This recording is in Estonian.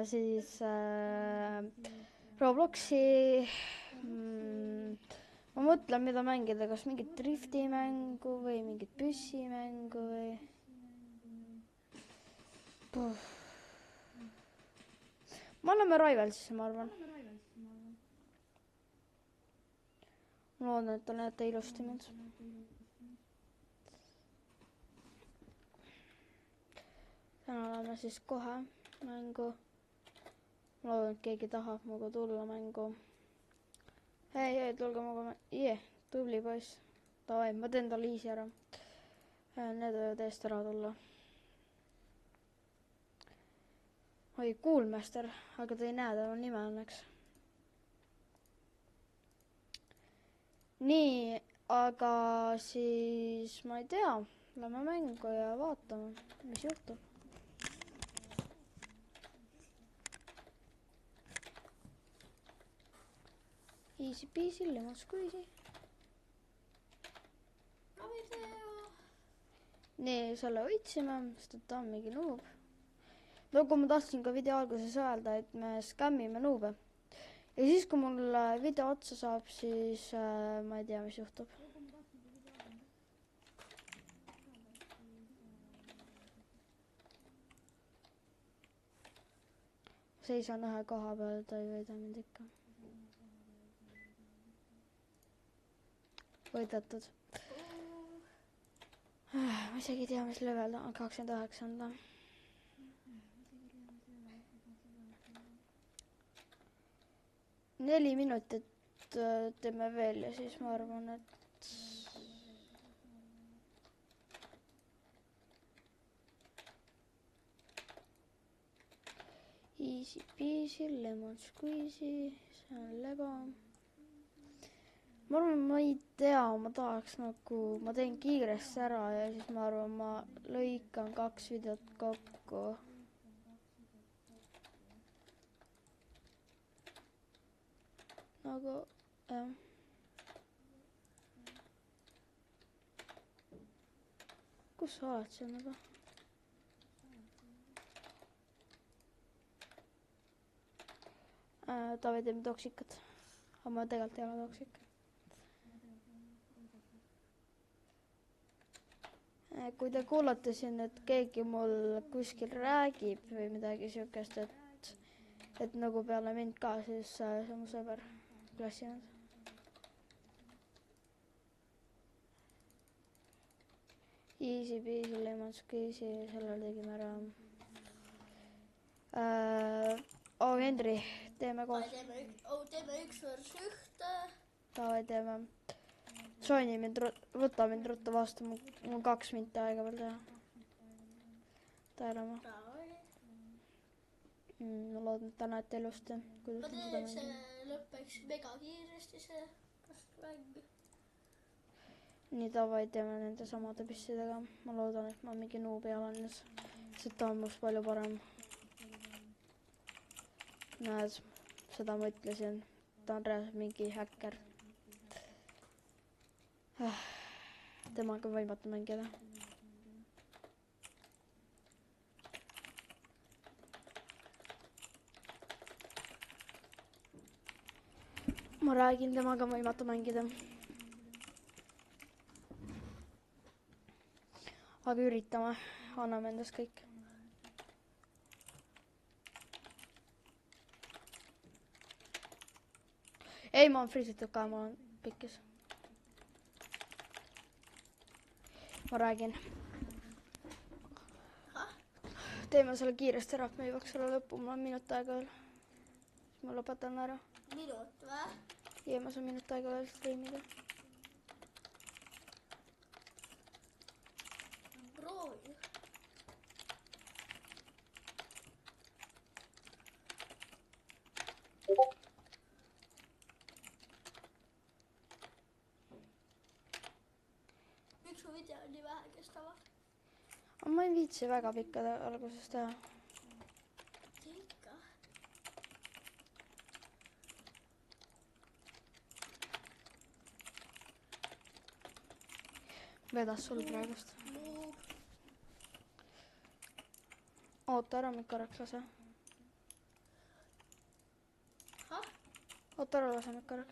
mängime siis Robloksi. Ma mõtlen, mida mängida, kas mingit driftimängu või mingit püssimängu või... Ma anname Rivalsisse, ma arvan. Ma loodan, et te näete ilusti mind. Täna oleme siis kohe mängu. Ma loodan, et keegi tahab muga tulla mängu. Hei, tulge muga mängu. Tubli poiss. Davai, ma teen talle easy ära. Need võivad eest ära tulla. Oi, Kuulmester, aga ta ei näe tema nime õnneks. Nii, aga siis ma ei tea. Lähme mängu ja vaatame, mis juhtub. Easy peasy, lemon squeezy. Nii, selle võitsime, sest ta on mingi noob. Nagu ma tahtsin ka video alguses öelda, et me skämmime noobe. Ja siis, kui mul video otsa saab, siis ma ei tea, mis juhtub. Seisan ühe koha peal, ta ei võida mind ikka. Võidetud. Ma isegi ei tea, mis level on, 29 on ta. Neli minutit teeme veel ja siis ma arvan, et easy peasy, lemon squeezy, see on lego. Ma arvan, ma ei tea, ma tahaks nagu, ma teen kiiresti ära ja siis ma arvan, ma lõikan 2 videot kokku. Nagu, jah. Kus sa oled siin nagu? Taavi teeme toksikat. Aga ma tegelikult ei ole toksik. Kui te kuulate siin, et keegi mul kuskil räägib või midagi siukest, et nagu peale mind ka, siis see on mu sõber. Klassinud. Easy peasy, lemon squeezy, sellel tegime ära. Hendri, teeme koos. Teeme 1 vs 1. Davai, teeme. Soini mind, võta mind ruttu vastu, mul 2 minti aega veel teha. Taelama. Ma loodan, et ta näete ilusti. Ma teen, et see lõppeks mega kiiresti see mäng. Nii davai, teeme nende samade pissidega. Ma loodan, et ma mingi noob ei alanes. See ta on must palju parem. Näed, seda ma ütlesin. Ta on reaalselt mingi häkker. Temaga võimatu mängida. Ma räägin, temaga võimatu mängida. Aga üritame, anname endast kõik. Ei, ma olen friisitud ka, ma olen pikkis. Ma räägin. Teeme selle kiiresti ära, et me jõuaks selle lõppu, mul on minut aega veel. Siis ma lõpetan ära. Minut või? Ja ma saan minut aega veel streamida. Proovi. Miks su video nii vähe kestavad? Ma ei viitsi väga pikka alguses teha. Ikka. Vedas sul praegust. Noob. Oota ära, mind korraks lase. oota, ära lase mind korraks.